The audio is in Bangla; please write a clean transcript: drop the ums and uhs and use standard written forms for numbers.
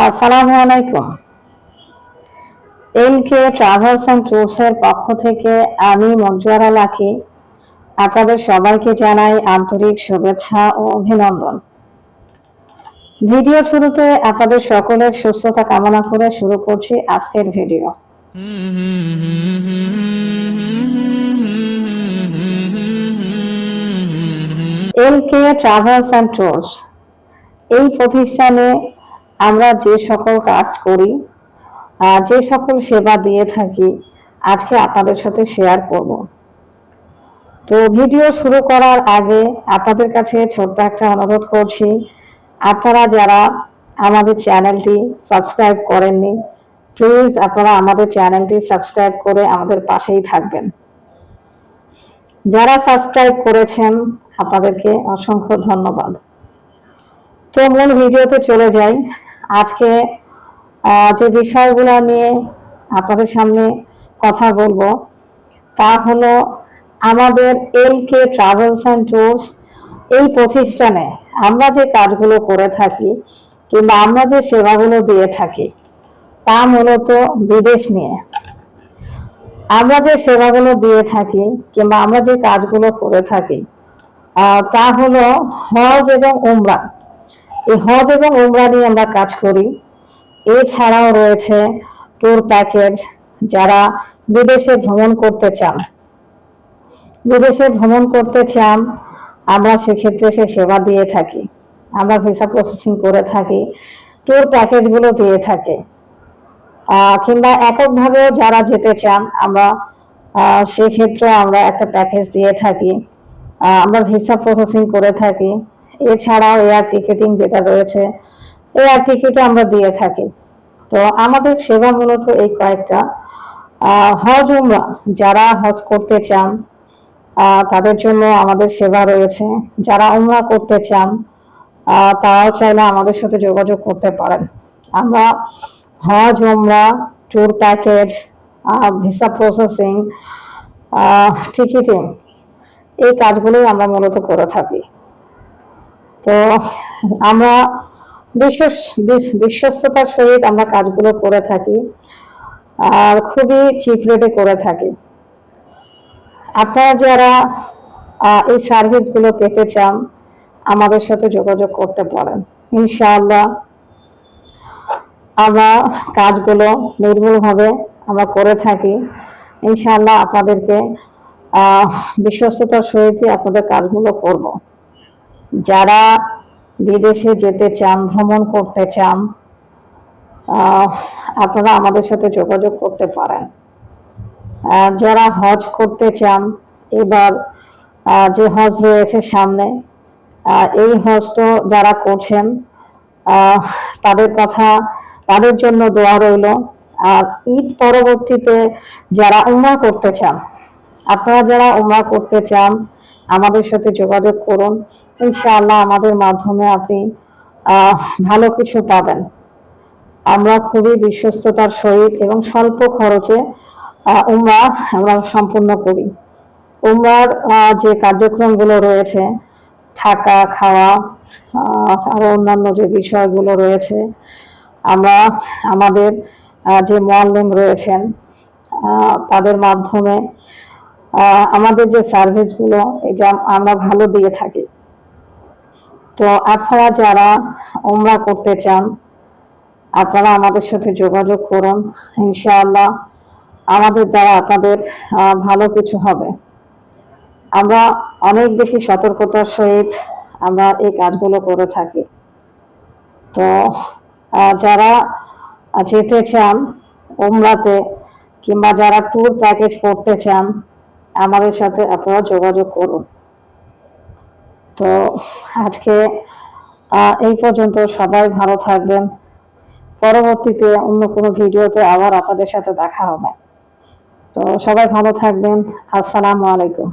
আসসালামু আলাইকুম। এলকে ট্রাভেলস অ্যান্ড ট্যুরসের পক্ষ থেকে আমি মঞ্জুয়ারা লাকি আপনাদের সবাইকে জানাই আন্তরিক শুভেচ্ছা ও অভিনন্দন। ভিডিও শুরুতে আপনাদের সকলের সুস্থতা কামনা করে শুরু করছি আজকের ভিডিও। এলকে ট্রাভেলস অ্যান্ড ট্যুরস এই প্রতিষ্ঠানে আমরা যে সকল কাজ করি, যে সকল সেবা দিয়ে থাকি, আজকে আপনাদের সাথে শেয়ার করব। তো ভিডিও শুরু করার আগে আপনাদের কাছে ছোট্ট একটা অনুরোধ করছি, আপনারা যারা আমাদের চ্যানেলটি সাবস্ক্রাইব করেননি, প্লিজ আপনারা আমাদের চ্যানেলটি সাবস্ক্রাইব করে আমাদের পাশেই থাকবেন। যারা সাবস্ক্রাইব করেছেন আপনাদেরকে অসংখ্য ধন্যবাদ। তো মূল ভিডিওতে চলে যাই। আজকে যে বিষয়গুলো নিয়ে আপনাদের সামনে কথা বলবো তা হলো আমাদের এলকে ট্রাভেলস অ্যান্ড ট্যুরস এই প্রতিষ্ঠানে আমরা যে কাজগুলো করে থাকি কিংবা আমরা যে সেবাগুলো দিয়ে থাকি তা মূলত বিদেশ নিয়ে। আমরা যে সেবাগুলো দিয়ে থাকি কিংবা আমরা যে কাজগুলো করে থাকি তা হলো হজ এবং উমরা। এই হজ এবং উমরা নিয়ে আমরা কাজ করি। এছাড়াও রয়েছে ট্যুর প্যাকেজ, যারা বিদেশে ভ্রমণ করতে চান, আমরা সেক্ষেত্রে সে সেবা দিয়ে থাকি। আমরা ভিসা প্রসেসিং করে থাকি, ট্যুর প্যাকেজগুলো দিয়ে থাকি। কিংবা এককভাবেও যারা যেতে চান আমরা সেক্ষেত্রে আমরা একটা প্যাকেজ দিয়ে থাকি। আমরা ভিসা প্রসেসিং করে থাকি। এছাড়াও এয়ার টিকেটিং যেটা রয়েছে, এয়ার টিকিটও আমরা দিয়ে থাকি। তো আমাদের সেবা মূলত এই কয়েকটা। হজ উমরা, যারা হজ করতে চান তাদের জন্য আমাদের সেবা রয়েছে। যারা উমরা করতে চান তারাও চাইলে আমাদের সাথে যোগাযোগ করতে পারেন। আমরা হজ উমরা, tour package, visa processing, ticketing এই কাজগুলোই আমরা মূলত করে থাকি। তো আমরা বিশ্বস্ততার সহিত আমরা কাজগুলো করে থাকি আর খুবই চিপ রেটে করে থাকি। আপনারা যারা এই সার্ভিসগুলো পেতে চান আমাদের সাথে যোগাযোগ করতে পারেন। ইনশাআল্লাহ আমরা কাজগুলো নির্ভুলভাবে আমরা করে থাকি। ইনশাআল্লাহ আপনাদেরকে বিশ্বস্ততার সহিত আপনাদের কাজগুলো করব। যারা বিদেশে যেতে চান, ভ্রমণ করতে চান, আপনারা আমাদের সাথে যোগাযোগ করতে পারেন। যারা হজ করতে চান, এবার যে হজ রয়েছে সামনে, এই হজ তো যারা করছেন তাদের জন্য দোয়া রইল। আর ঈদ পরবর্তীতে যারা উমরা করতে চান, আপনারা যারা উমরা করতে চান আমাদের সাথে যোগাযোগ করুন। ইনশাআল্লাহ আমাদের মাধ্যমে আপনি ভালো কিছু পাবেন। আমরা খুবই বিশ্বস্ততার সহিত এবং স্বল্প খরচে উমরা আমরা সম্পূর্ণ করি। উমরার যে কার্যক্রমগুলো রয়েছে, থাকা, খাওয়া, আরো অন্যান্য যে বিষয়গুলো রয়েছে, আমরা আমাদের যে মুআল্লিম রয়েছেন তাদের মাধ্যমে আমাদের যে সার্ভিসগুলো এটা আমরা ভালো দিয়ে থাকি। তো আপনারা যারা উমরা করতে চান আপনারা আমাদের সাথে যোগাযোগ করুন। ইনশাআল্লাহ আমাদের দ্বারা আপনাদের ভালো কিছু হবে। আমরা অনেক বেশি সতর্কতার সহিত আমরা এই কাজগুলো করে থাকি। তো যারা যেতে চান উমরাতে কিংবা যারা ট্যুর প্যাকেজ করতে চান আমাদের সাথে আপনারা যোগাযোগ করুন। তো আজকে এই পর্যন্ত। সবাই ভালো থাকবেন। পরবর্তীতে অন্য কোনো ভিডিওতে আবার আপনাদের সাথে দেখা হবে। তো সবাই ভালো থাকবেন। আসসালামু আলাইকুম।